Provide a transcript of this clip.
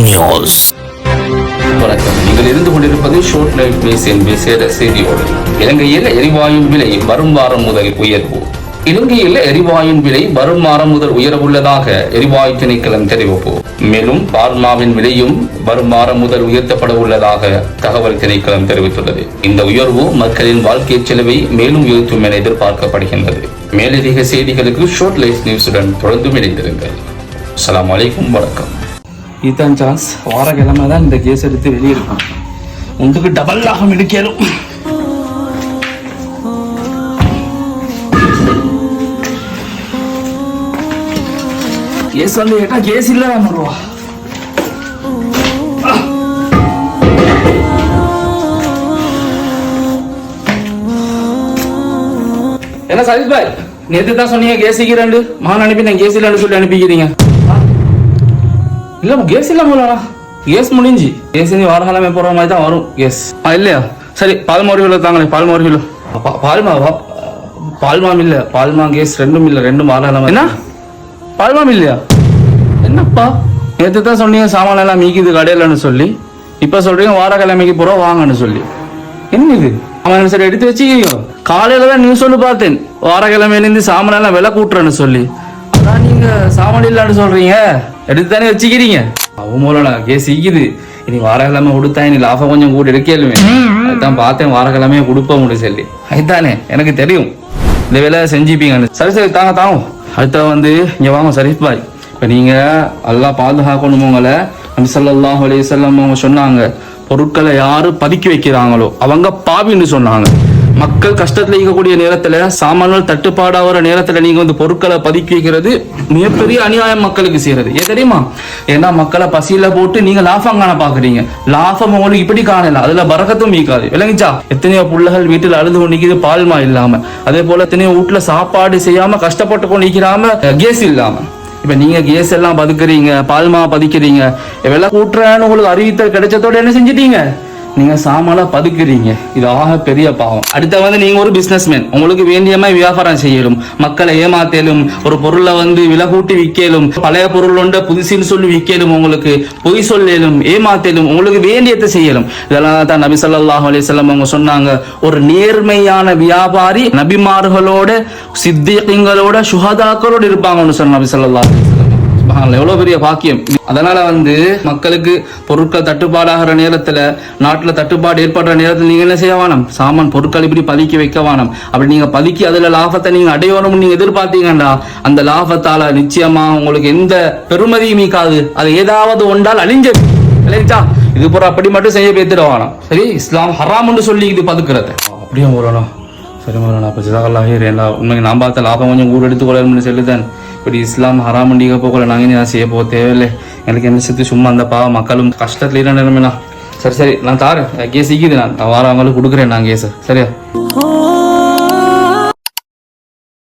News. வணக்கம். நீங்கள் இருந்து கொண்டிருப்பது ஷோர்ட் லைஃப் நியூஸ் என் விசேட செய்தியோடு. இலங்கையில் எரிவாயுவின் விலை வரும் வாரம் முதல் உயர்வு. இலங்கையில் எரிவாயுவின் விலை வரும் வாரம் முதல் உயரவுள்ளதாக எரிவாயு திணைக்களம் தெரிவிப்பு. மேலும் பால்மாவின் விலையும் வரும் வாரம் முதல் உயர்த்தப்பட உள்ளதாக தகவல் திணைக்களம் தெரிவித்துள்ளது. இந்த உயர்வு மக்களின் வாழ்க்கை செலவை மேலும் உயர்த்தும் என எதிர்பார்க்கப்படுகின்றது. மேலதிக செய்திகளுக்கு ஷோர்ட் லைஃப் நியூஸுடன் தொடர்ந்து இணைந்திருங்கள். அஸ்ஸலாமு அலைக்கும். வணக்கம். இதுதான் சான்ஸ். வார கிழமை தான் இந்த கேஸ் எடுத்து வெளியிருக்கும். உண்டுக்கு டபுள் லாபம் எடுக்கலும். கேஸ் வந்து கேட்டா கேஸ் இல்ல ரூபா. என்ன சதீஷ் பாய், நேற்று தான் சொன்னீங்க கேஸுக்கு 2 மகன் அனுப்பி நான் கேஸ் இல்லைன்னு சொல்லி அனுப்பிக்கிறீங்க. இல்ல கேஸ் இல்ல போலாம். கேஸ் முடிஞ்சு கேஸ் நீ வாரகாலமே போற மாதிரி தான் வரும் கேஸ். இல்லையா? சரி, பால்மா 1 கிலோ தாங்களே. பால்மா 1 கிலோ. பால்மாம் இல்ல, பால்மா கேஸ் ரெண்டும் இல்ல, ரெண்டும் வாரகாலம். என்ன பால்மாம் இல்லையா? என்னப்பா நேற்று தான் சொன்னீங்க சாமான எல்லாம் மீக்குது கடையிலன்னு சொல்லி, இப்ப சொல்றீங்க வாரக்கிழமைக்கு போறோம் வாங்கன்னு சொல்லி. என்ன இது? அவன் சரி எடுத்து வச்சுக்கீங்க. காலையில தான் நியூஸ் சொல்லி பார்த்தேன், வாரக்கிழமையிலேருந்து சாமான எல்லாம் விலை கூட்டுறேன்னு சொல்லி. அதான் நீங்க சாமான் இல்லன்னு சொல்றீங்க, எடுத்துதானே வச்சுக்கிறீங்க. அவங்களோட கேஸ் ஈக்குது. இனி வாரக்கிழமை கொடுத்தா இனி லாபம் கொஞ்சம் கூட எடுக்கலுமே. அதுதான் பார்த்தேன் வாரக்கிழமையே கொடுப்ப முடியும் சொல்லி. அதுதானே எனக்கு தெரியும் இந்த வேலை செஞ்சுப்பீங்கன்னு. சரி சரி தாங்க தாங்க. அடுத்த வந்து இங்க வாங்க ஷரீஃப் பாய். இப்ப நீங்க அல்லாஹ் பாதுகாக்கணும் உங்களை. நபி ஸல்லல்லாஹு அலைஹி வஸல்லம் அவங்க சொன்னாங்க, பொருட்களை யாரு பதுக்கி வைக்கிறாங்களோ அவங்க பாவின்னு சொன்னாங்க. மக்கள் கஷ்டத்துல இருக்கக்கூடிய நேரத்துல, சாமான்கள் தட்டுப்பாடாகிற நேரத்துல நீங்க வந்து பொருட்களை பதுக்கி வைக்கிறது மிகப்பெரிய அநியாயம் மக்களுக்கு செய்யறது. ஏன் தெரியுமா? ஏன்னா மக்களை பசியில போட்டு நீங்க லாபம் காண பாக்குறீங்க. லாபம் உங்களுக்கு இப்படி காணல, அதுல பரக்கத்தும் மீக்காது. விளங்கிச்சா? எத்தனையோ புள்ளைகள் வீட்டுல அழுது கொண்டிருக்குது பால்மா இல்லாம. அதே போல எத்தனையோ வீட்டுல சாப்பாடு செய்யாம கஷ்டப்பட்டு கொண்டிருக்கிறாம கேஸ் இல்லாம. இப்ப நீங்க கேஸ் எல்லாம் பதுக்குறீங்க, பால்மா பதிக்கிறீங்க, விலை கூட்டுறன்னு உங்களுக்கு அறிவித்தல் கிடைச்சதோட என்ன செஞ்சிட்டீங்க? நீங்க சாமான பதுக்குறீங்க. இது ஆக பெரிய பாவம். அடுத்த வந்து நீங்க ஒரு பிசினஸ்மேன், உங்களுக்கு வேண்டியமா வியாபாரம் செய்யலும், மக்களை ஏமாத்தலும், ஒரு பொருளை வந்து விலை கூட்டி விற்கலும், பழைய பொருள் ஒன்றை புதுசுன்னு சொல்லி விற்கலும், உங்களுக்கு பொய் சொல்லலும், ஏமாத்தலும், உங்களுக்கு வேண்டியதை செய்யலும். இதெல்லாம் தான் நபி ஸல்லல்லாஹு அலைஹி வஸல்லம் அவங்க சொன்னாங்க, ஒரு நேர்மையான வியாபாரி நபிமார்களோட, சித்திகீங்களோட, சுஹதாக்களோட இருப்பாங்கன்னு சொன்ன நபி ஸல்லல்லாஹு அலைஹி வஸல்லம். எவ்வளவு பெரிய பாக்கியம். அதனால வந்து மக்களுக்கு பொருட்கள் தட்டுப்பாடாகிற நேரத்துல, நாட்டுல தட்டுப்பாடு ஏற்படுற நேரத்துல நீங்க என்ன செய்ய வேணும்? சாமான் பொருட்கள் இப்படி பதுக்கி வைக்க வேணும். அப்படி நீங்க பதுக்கி அதுல லாபத்தை நீங்க அடையணும்னு நீங்க எதிர்பார்த்தீங்கடா, அந்த லாபத்தால நிச்சயமா உங்களுக்கு எந்த பெருமதியும் மீக்காது. அது ஏதாவது ஒன்றால் அழிஞ்சது. இல்லையா? இது போற அப்படி மட்டும் செய்ய பேத்திட வேணும். சரி, இஸ்லாம் ஹராம்னு சொல்லி இது பதுக்குறது அப்படியே வரணும். சரி மோலானா, அப்ப ஜஸாக்கல்லாஹ் ஹைர். உண்மைக்கு நான் பார்த்த லாபம் கொஞ்சம் கூட எடுத்துக்கொள்ளணும்னு சொல்லிதான். இப்படி இஸ்லாம் ஹராமண்டிக்க போகல நாங்கள் நான் செய்ய போக தேவையில்லை. எனக்கு என்ன சேர்த்து சும்மா அந்த பாவ மக்களும் கஷ்டத்துல நிலைமைண்ணா. சரி சரி, நான் தாரேன் கேஸ் ஈக்குது. நான் வாரவங்களுக்கு கொடுக்குறேன் நான் கேஸ். சரியா?